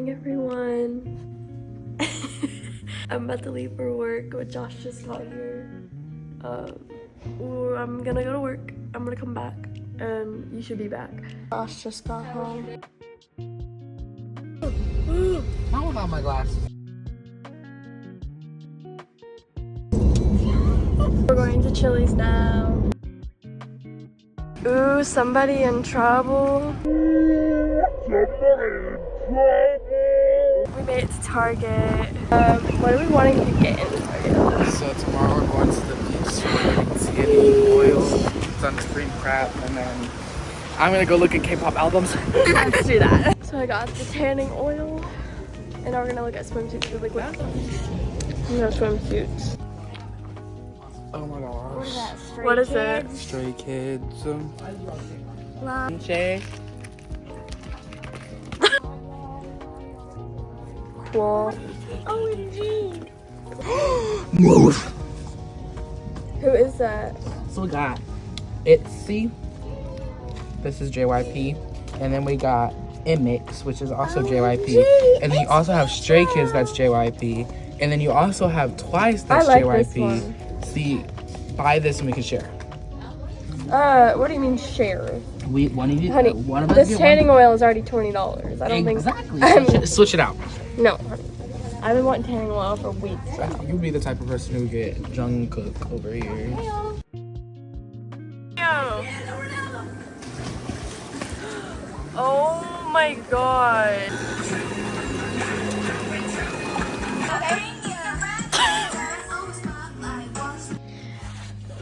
morning, everyone. I'm about to leave for work, but Josh just got here. I'm gonna go to work. I'm gonna come back, and you should be back. Josh just got home. Not without my glasses. We're going to Chili's now. Ooh, somebody in trouble. We made it to Target. What are we wanting to get in Target? So tomorrow we're going to the beach. We're going to get oil, sunscreen crap, and then I'm gonna go look at K-pop albums. Let's do that. So I got the tanning oil, and now we're gonna look at swimsuits. Like what? No swimsuits. Oh my gosh. What is it? Stray Kids. Cool. OMG. Move. Who is that? So we got ITZY. This is JYP. And then we got MX, which is also JYP. And then you also have Stray Kids, that's JYP. And then you also have Twice, that's I like JYP. this one. See, buy this and we can share. What do you mean share? One of you, Honey, one of us this get tanning one. oil is already $20. I don't Exactly. think. Switch it out. No, honey. I've been wanting tanning oil for weeks now. You'd be the type of person who would get Jungkook over here. Yo. Oh my god.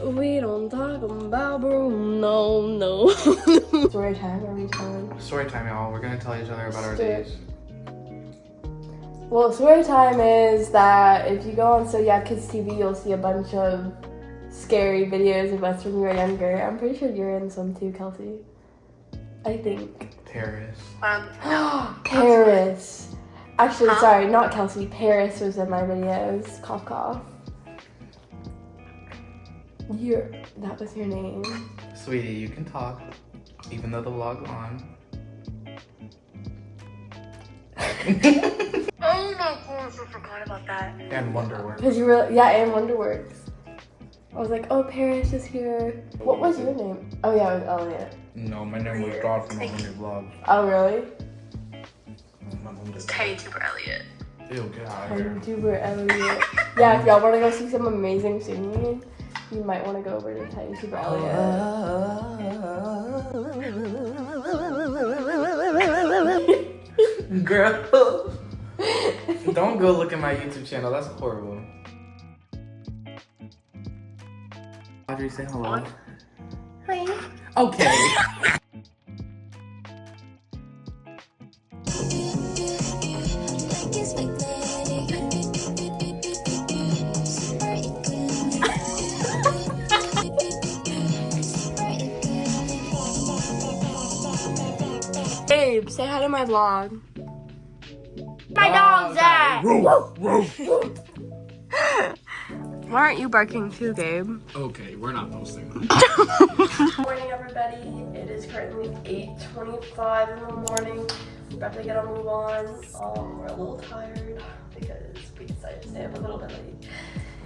We don't talk about Bruno, no. Story time, are we telling? Story time, y'all. We're gonna tell each other about our Story. days. Well, story time is that if you go on So Yeah Kids TV, you'll see a bunch of scary videos of us when we were younger. I'm pretty sure you're in some too, Kelsey. I think. Paris. Paris. Actually, sorry, not Kelsey. Paris was in my videos. Cough, cough. That was your name. Sweetie, you can talk, even though the vlog's on. Oh my gosh, I forgot about that. And Wonderwork. Because you were, yeah, and Wonderworks. I was like, oh, Paris is here. What was your name? Oh, yeah, it was Elliot. No, my name was God from my new vlog. Oh, really? TinyTuber Elliot. Ew, get out of here. YouTuber Elliot. Yeah, if y'all want to go see some amazing singing, you might want to go over to TinyTuber Elliot. Girl. Don't go look at my YouTube channel. That's horrible. Audrey, say hello. Hi. Okay. Babe, say hi to my vlog. My dog's at. Why aren't you barking too, Gabe? Okay, we're not posting that. Good morning, everybody. It is currently 8:25 in the morning. We're about to get a move on. We're a little tired because we decided to stay up a little bit late.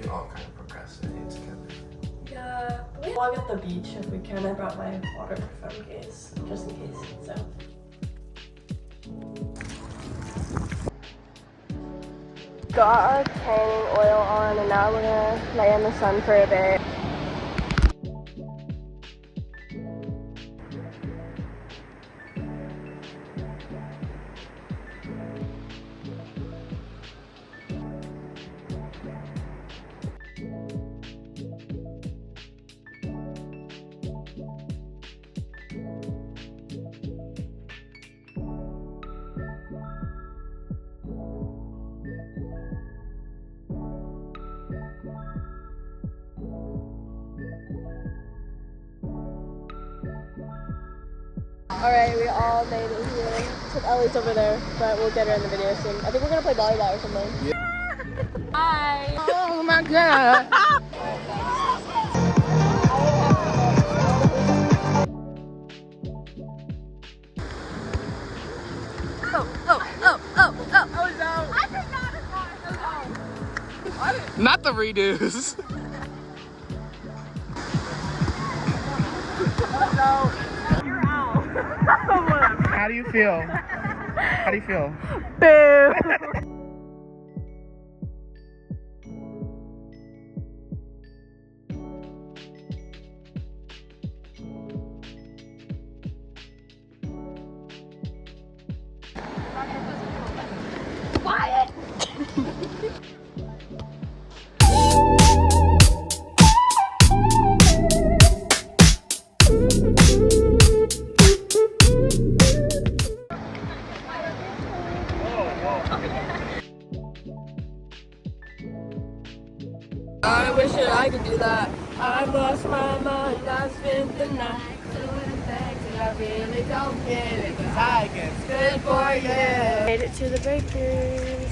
We all kind of procrastinate together. Yeah, we'll vlog at the beach if we can. I brought my water phone case, just in case, so. Got our tanning oil on, and now we're gonna lay in the sun for a bit. Alright, we all made it here. Except Ellie's over there, but we'll get her in the video soon. I think we're gonna play volleyball or something. Yeah. Hi! Oh my god! Oh, oh, oh, oh, Not the redos. How do you feel? How do you feel? Boo. Quiet! I wish that I could do that. I've lost my mind. I spent the night doing things that I really don't get it. 'Cause I guess good for you. Made it to the bakery.